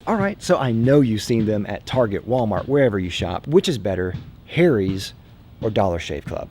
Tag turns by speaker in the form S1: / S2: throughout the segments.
S1: Alright, so I know you've seen them at Target, Walmart, wherever you shop. Which is better, Harry's or Dollar Shave Club?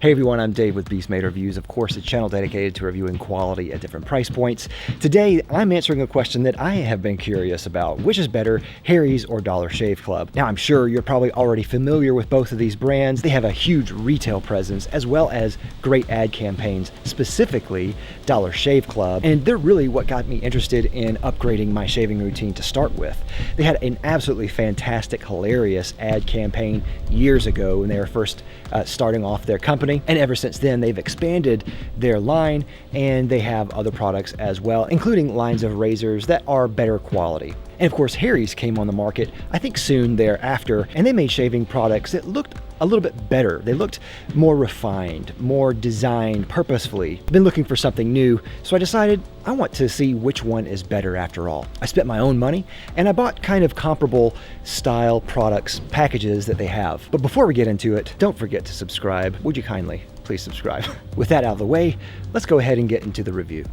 S1: Hey everyone, I'm Dave with Beastmade Reviews, of course a channel dedicated to reviewing quality at different price points. Today, I'm answering a question that I have been curious about. Which is better, Harry's or Dollar Shave Club? Now I'm sure you're probably already familiar with both of these brands. They have a huge retail presence as well as great ad campaigns, specifically Dollar Shave Club, and they're really what got me interested in upgrading my shaving routine to start with. They had an absolutely fantastic, hilarious ad campaign years ago when they were first starting off their company. And ever since then, they've expanded their line and they have other products as well, including lines of razors that are better quality. And of course, Harry's came on the market, I think soon thereafter, and they made shaving products that looked a little bit better. They looked more refined, more designed purposefully. I've been looking for something new, so I decided I want to see which one is better after all. I spent my own money and I bought kind of comparable style products, packages that they have. But before we get into it, don't forget to subscribe. Would you kindly please subscribe? With that out of the way, let's go ahead and get into the review.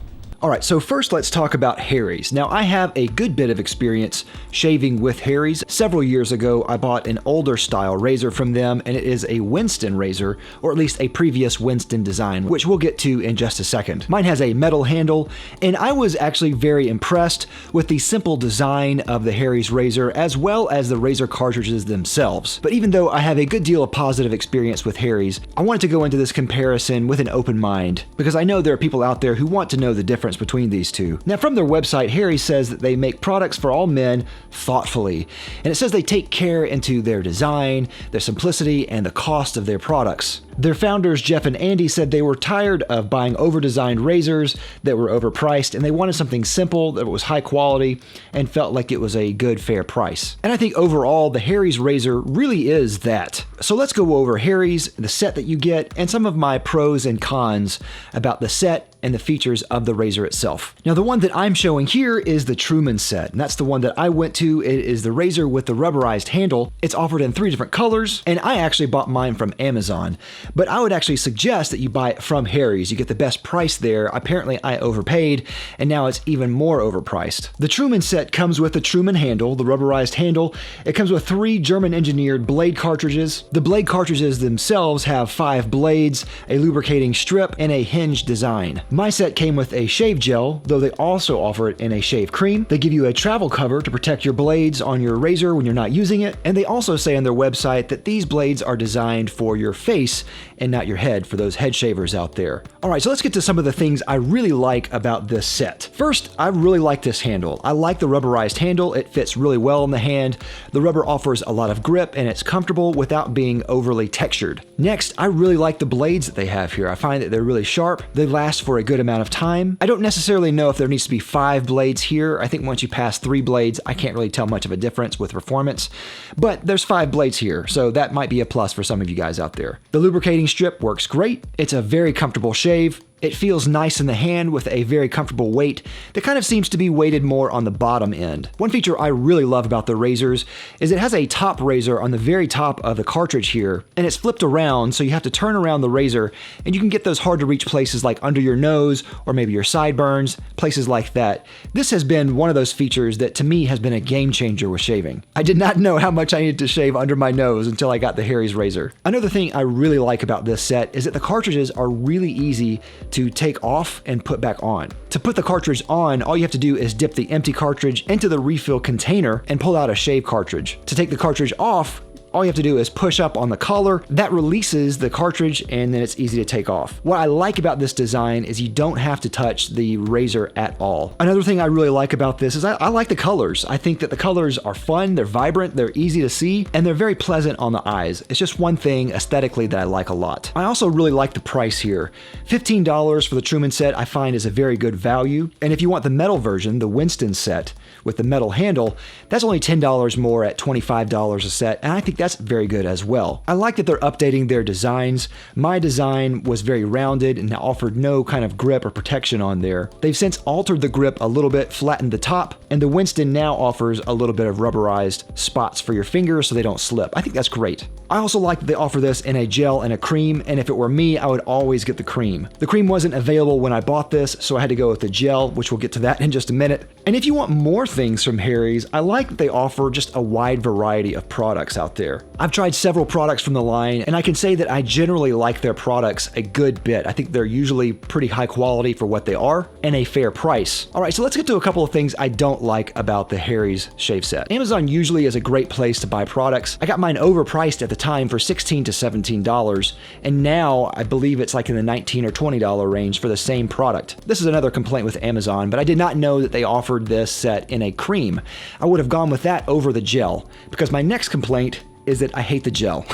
S1: Alright, so first let's talk about Harry's. Now I have a good bit of experience shaving with Harry's. Several years ago I bought an older style razor from them, and it is a Winston razor, or at least a previous Winston design, which we'll get to in just a second. Mine has a metal handle, and I was actually very impressed with the simple design of the Harry's razor as well as the razor cartridges themselves. But even though I have a good deal of positive experience with Harry's, I wanted to go into this comparison with an open mind, because I know there are people out there who want to know the difference between these two. Now from their website, Harry's says that they make products for all men thoughtfully, and it says they take care into their design, their simplicity, and the cost of their products. Their founders, Jeff and Andy, said they were tired of buying over-designed razors that were overpriced, and they wanted something simple that was high quality and felt like it was a good, fair price. And I think overall, the Harry's razor really is that. So let's go over Harry's, the set that you get, and some of my pros and cons about the set and the features of the razor itself. Now the one that I'm showing here is the Truman set, and that's the one that I went to. It is the razor with the rubberized handle. It's offered in 3 different colors, and I actually bought mine from Amazon. But I would actually suggest that you buy it from Harry's. You get the best price there. Apparently I overpaid, and now it's even more overpriced. The Truman set comes with the Truman handle, the rubberized handle. It comes with 3 German engineered blade cartridges. The blade cartridges themselves have 5 blades, a lubricating strip, and a hinge design. My set came with a shave gel, though they also offer it in a shave cream. They give you a travel cover to protect your blades on your razor when you're not using it, and they also say on their website that these blades are designed for your face and not your head, for those head shavers out there. Alright, so let's get to some of the things I really like about this set. First, I really like this handle. I like the rubberized handle. It fits really well in the hand. The rubber offers a lot of grip and it's comfortable without being overly textured. Next, I really like the blades that they have here. I find that they're really sharp. They last for a good amount of time. I don't necessarily know if there needs to be 5 blades here. I think once you pass 3 blades, I can't really tell much of a difference with performance, but there's 5 blades here, so that might be a plus for some of you guys out there. The lubricating strip works great. It's a very comfortable shave. It feels nice in the hand with a very comfortable weight that kind of seems to be weighted more on the bottom end. One feature I really love about the razors is it has a top razor on the very top of the cartridge here, and it's flipped around, so you have to turn around the razor, and you can get those hard to reach places like under your nose or maybe your sideburns, places like that. This has been one of those features that to me has been a game changer with shaving. I did not know how much I needed to shave under my nose until I got the Harry's razor. Another thing I really like about this set is that the cartridges are really easy to take off and put back on. To put the cartridge on, all you have to do is dip the empty cartridge into the refill container and pull out a shave cartridge. To take the cartridge off, all you have to do is push up on the collar. That releases the cartridge, and then it's easy to take off. What I like about this design is you don't have to touch the razor at all. Another thing I really like about this is I like the colors. I think that the colors are fun, they're vibrant, they're easy to see, and they're very pleasant on the eyes. It's just one thing aesthetically that I like a lot. I also really like the price here. $15 for the Truman set I find is a very good value, and if you want the metal version, the Winston set with the metal handle, that's only $10 more at $25 a set, and I think that's very good as well. I like that they're updating their designs. My design was very rounded and offered no kind of grip or protection on there. They've since altered the grip a little bit, flattened the top, and the Winston now offers a little bit of rubberized spots for your fingers so they don't slip. I think that's great. I also like that they offer this in a gel and a cream, and if it were me, I would always get the cream. The cream wasn't available when I bought this, so I had to go with the gel, which we'll get to that in just a minute. And if you want more things from Harry's, I like that they offer just a wide variety of products out there. I've tried several products from the line, and I can say that I generally like their products a good bit. I think they're usually pretty high quality for what they are, and a fair price. All right, so let's get to a couple of things I don't like about the Harry's shave set. Amazon usually is a great place to buy products. I got mine overpriced at the time for $16 to $17, and now I believe it's like in the $19 or $20 range for the same product. This is another complaint with Amazon, but I did not know that they offered this set in a cream. I would have gone with that over the gel, because my next complaint is that I hate the gel.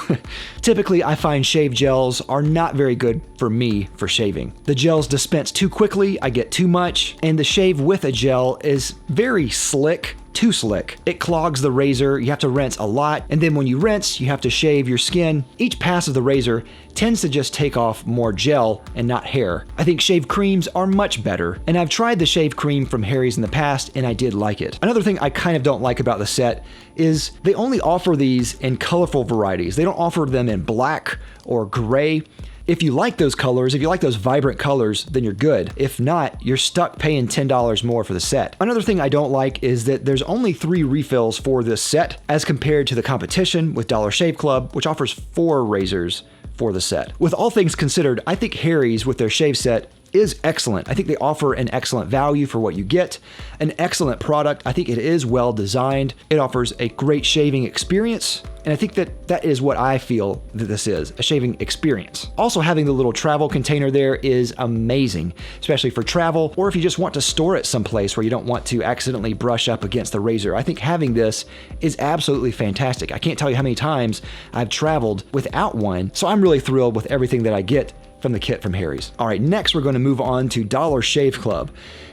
S1: Typically, I find shave gels are not very good for me for shaving. The gels dispense too quickly, I get too much, and the shave with a gel is very slick. Too slick. It clogs the razor, you have to rinse a lot, and then when you rinse, you have to shave your skin. Each pass of the razor tends to just take off more gel and not hair. I think shave creams are much better, and I've tried the shave cream from Harry's in the past, and I did like it. Another thing I kind of don't like about the set is they only offer these in colorful varieties. They don't offer them in black or gray. If you like those colors, if you like those vibrant colors, then you're good. If not, you're stuck paying $10 more for the set. Another thing I don't like is that there's only 3 refills for this set as compared to the competition with Dollar Shave Club, which offers 4 razors for the set. With all things considered, I think Harry's with their shave set is excellent. I think they offer an excellent value for what you get, an excellent product. I think it is well designed. It offers a great shaving experience, and I think that that is what I feel that this is, a shaving experience. Also, having the little travel container there is amazing, especially for travel, or if you just want to store it someplace where you don't want to accidentally brush up against the razor. I think having this is absolutely fantastic. I can't tell you how many times I've traveled without one, so I'm really thrilled with everything that I get from the kit from Harry's. All right, next we're going to move on to Dollar Shave Club.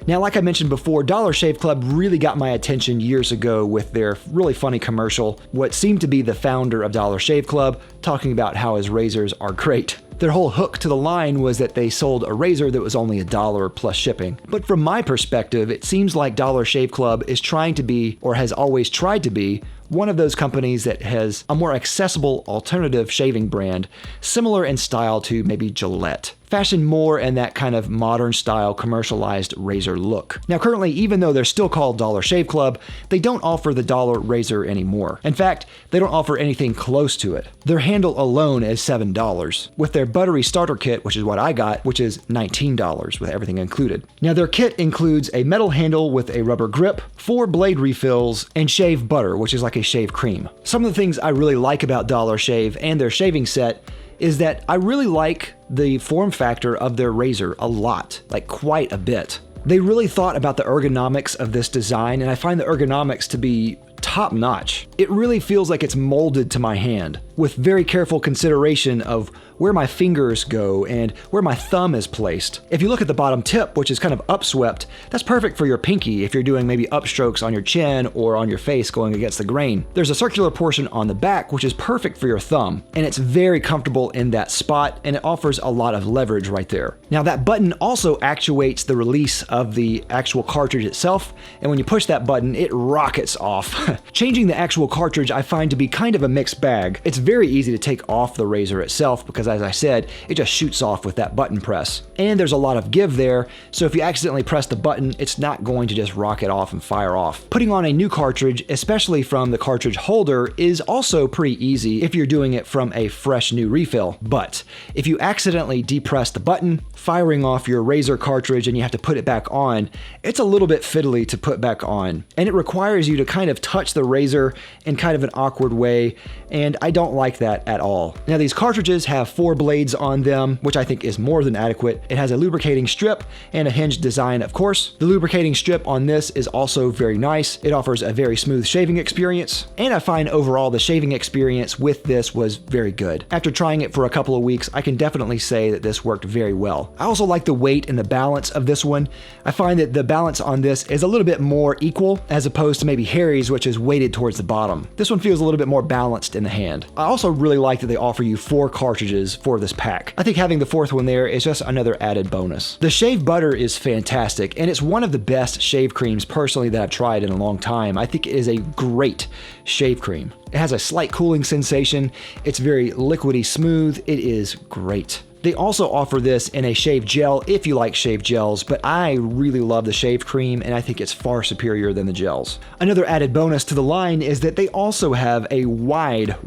S1: Now, like I mentioned before, Dollar Shave Club really got my attention years ago with their really funny commercial, what seemed to be the founder of Dollar Shave Club talking about how his razors are great. Their whole hook to the line was that they sold a razor that was only $1 plus shipping. But from my perspective, it seems like Dollar Shave Club is trying to be, or has always tried to be, one of those companies that has a more accessible alternative shaving brand, similar in style to maybe Gillette. Fashioned more in that kind of modern style commercialized razor look. Now currently, even though they're still called Dollar Shave Club, they don't offer the dollar razor anymore. In fact, they don't offer anything close to it. Their handle alone is $7, with their Buttery Starter Kit, which is what I got, which is $19 with everything included. Now their kit includes a metal handle with a rubber grip, 4 blade refills, and shave butter, which is like a shave cream. Some of the things I really like about Dollar Shave and their shaving set is that I really like the form factor of their razor a lot, like quite a bit. They really thought about the ergonomics of this design, and I find the ergonomics to be top notch. It really feels like it's molded to my hand, with very careful consideration of where my fingers go and where my thumb is placed. If you look at the bottom tip, which is kind of upswept, that's perfect for your pinky if you're doing maybe upstrokes on your chin or on your face going against the grain. There's a circular portion on the back, which is perfect for your thumb, and it's very comfortable in that spot, and it offers a lot of leverage right there. Now that button also actuates the release of the actual cartridge itself, and when you push that button, it rockets off. Changing the actual cartridge I find to be kind of a mixed bag. It's very easy to take off the razor itself because, as I said, it just shoots off with that button press. And there's a lot of give there, so if you accidentally press the button, it's not going to just rocket off and fire off. Putting on a new cartridge, especially from the cartridge holder, is also pretty easy if you're doing it from a fresh new refill. But if you accidentally depress the button, firing off your razor cartridge and you have to put it back on, it's a little bit fiddly to put back on. And it requires you to kind of touch the razor in kind of an awkward way, and I don't like that at all. Now these cartridges have 4 blades on them, which I think is more than adequate. It has a lubricating strip and a hinged design, of course. The lubricating strip on this is also very nice. It offers a very smooth shaving experience, and I find overall the shaving experience with this was very good. After trying it for a couple of weeks, I can definitely say that this worked very well. I also like the weight and the balance of this one. I find that the balance on this is a little bit more equal as opposed to maybe Harry's, which is weighted towards the bottom. This one feels a little bit more balanced in the hand. I also really like that they offer you 4 cartridges for this pack. I think having the 4th one there is just another added bonus. The shave butter is fantastic, and it's one of the best shave creams personally that I've tried in a long time. I think it is a great shave cream. It has a slight cooling sensation. It's very liquidy smooth. It is great. They also offer this in a shave gel if you like shave gels, but I really love the shave cream and I think it's far superior than the gels. Another added bonus to the line is that they also have a wide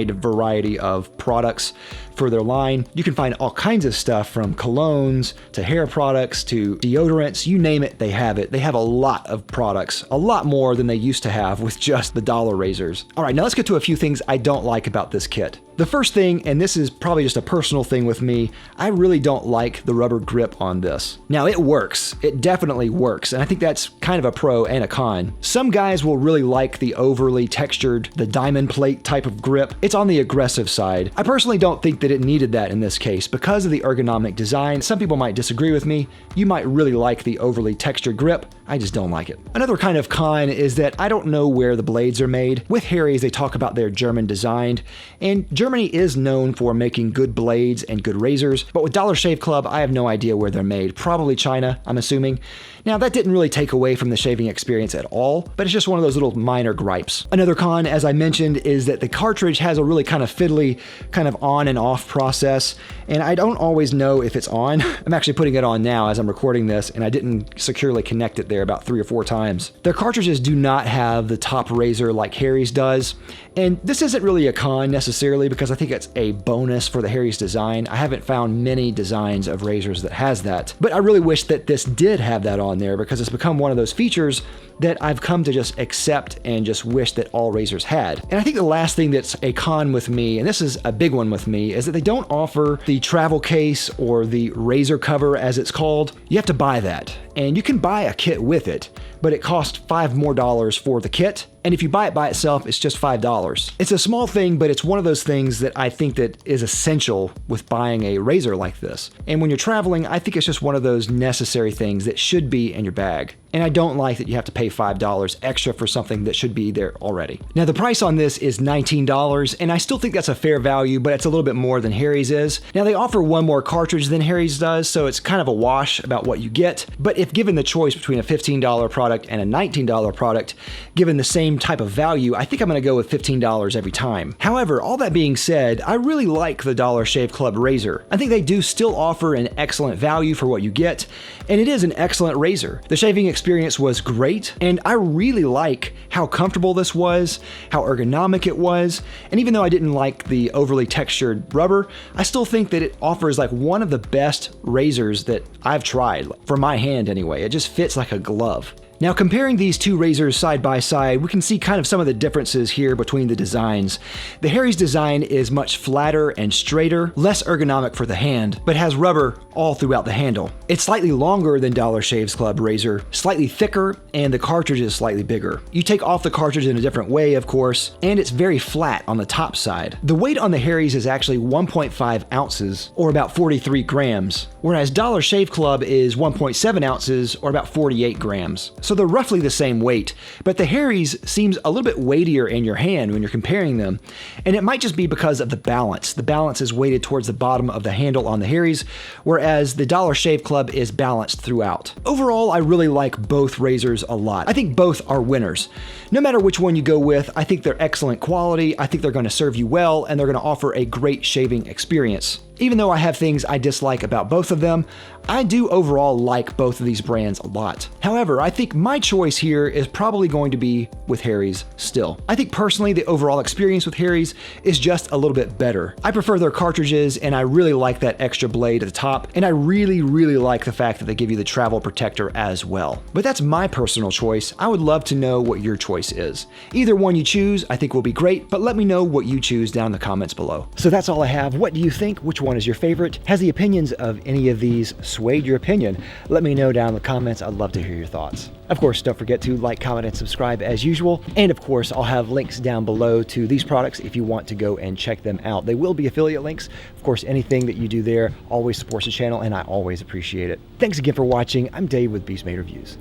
S1: variety of products for their line. You can find all kinds of stuff from colognes to hair products to deodorants, you name it, they have it. They have a lot of products, a lot more than they used to have with just the dollar razors. All right, now let's get to a few things I don't like about this kit. The first thing, and this is probably just a personal thing with me, I really don't like the rubber grip on this. Now it works, it definitely works, and I think that's kind of a pro and a con. Some guys will really like the overly textured, the diamond plate type of grip. It's on the aggressive side. I personally don't think that it needed that in this case because of the ergonomic design. Some people might disagree with me. You might really like the overly textured grip. I just don't like it. Another kind of con is that I don't know where the blades are made. With Harry's, they talk about their German design, and Germany is known for making good blades and good razors, but with Dollar Shave Club, I have no idea where they're made. Probably China, I'm assuming. Now, that didn't really take away from the shaving experience at all, but it's just one of those little minor gripes. Another con, as I mentioned, is that the cartridge has a really kind of fiddly, kind of on and off process, and I don't always know if it's on. I'm actually putting it on now as I'm recording this, and I didn't securely connect it there about 3 or 4 times. Their cartridges do not have the top razor like Harry's does, and this isn't really a con necessarily because I think it's a bonus for the Harry's design. I haven't found many designs of razors that has that, but I really wish that this did have that on there because it's become one of those features that I've come to just accept and just wish that all razors had. And I think the last thing that's a con with me, and this is a big one with me, is that they don't offer the travel case or the razor cover as it's called. You have to buy that, and you can buy a kit with it, but it costs $5 more for the kit. And if you buy it by itself, it's just $5. It's a small thing, but it's one of those things that I think that is essential with buying a razor like this. And when you're traveling, I think it's just one of those necessary things that should be in your bag. And I don't like that you have to pay $5 extra for something that should be there already. Now the price on this is $19, and I still think that's a fair value, but it's a little bit more than Harry's is. Now they offer one more cartridge than Harry's does, so it's kind of a wash about what you get. But if given the choice between a $15 product and a $19 product, given the same type of value, I think I'm gonna go with $15 every time. However, all that being said, I really like the Dollar Shave Club razor. I think they do still offer an excellent value for what you get, and it is an excellent razor. The shaving experience was great, and I really like how comfortable this was, how ergonomic it was, and even though I didn't like the overly textured rubber, I still think that it offers like one of the best razors that I've tried, for my hand anyway. It just fits like a glove. Now comparing these two razors side by side, we can see kind of some of the differences here between the designs. The Harry's design is much flatter and straighter, less ergonomic for the hand, but has rubber all throughout the handle. It's slightly longer than Dollar Shave Club razor, slightly thicker, and the cartridge is slightly bigger. You take off the cartridge in a different way, of course, and it's very flat on the top side. The weight on the Harry's is actually 1.5 ounces, or about 43 grams, whereas Dollar Shave Club is 1.7 ounces, or about 48 grams. So they're roughly the same weight, but the Harry's seems a little bit weightier in your hand when you're comparing them, and it might just be because of the balance. The balance is weighted towards the bottom of the handle on the Harry's, whereas the Dollar Shave Club is balanced throughout. Overall, I really like both razors a lot. I think both are winners. No matter which one you go with, I think they're excellent quality, I think they're going to serve you well, and they're going to offer a great shaving experience. Even though I have things I dislike about both of them, I do overall like both of these brands a lot. However, I think my choice here is probably going to be with Harry's still. I think personally the overall experience with Harry's is just a little bit better. I prefer their cartridges, and I really like that extra blade at the top, and I really like the fact that they give you the travel protector as well. But that's my personal choice. I would love to know what your choice is. Either one you choose I think will be great, but let me know what you choose down in the comments below. So that's all I have. What do you think? Which one is your favorite? Has the opinions of any of these swayed your opinion? Let me know down in the comments. I'd love to hear your thoughts. Of course, don't forget to like, comment, and subscribe as usual. And of course, I'll have links down below to these products if you want to go and check them out. They will be affiliate links. Of course, anything that you do there always supports the channel, and I always appreciate it. Thanks again for watching. I'm Dave with Beast Made Reviews.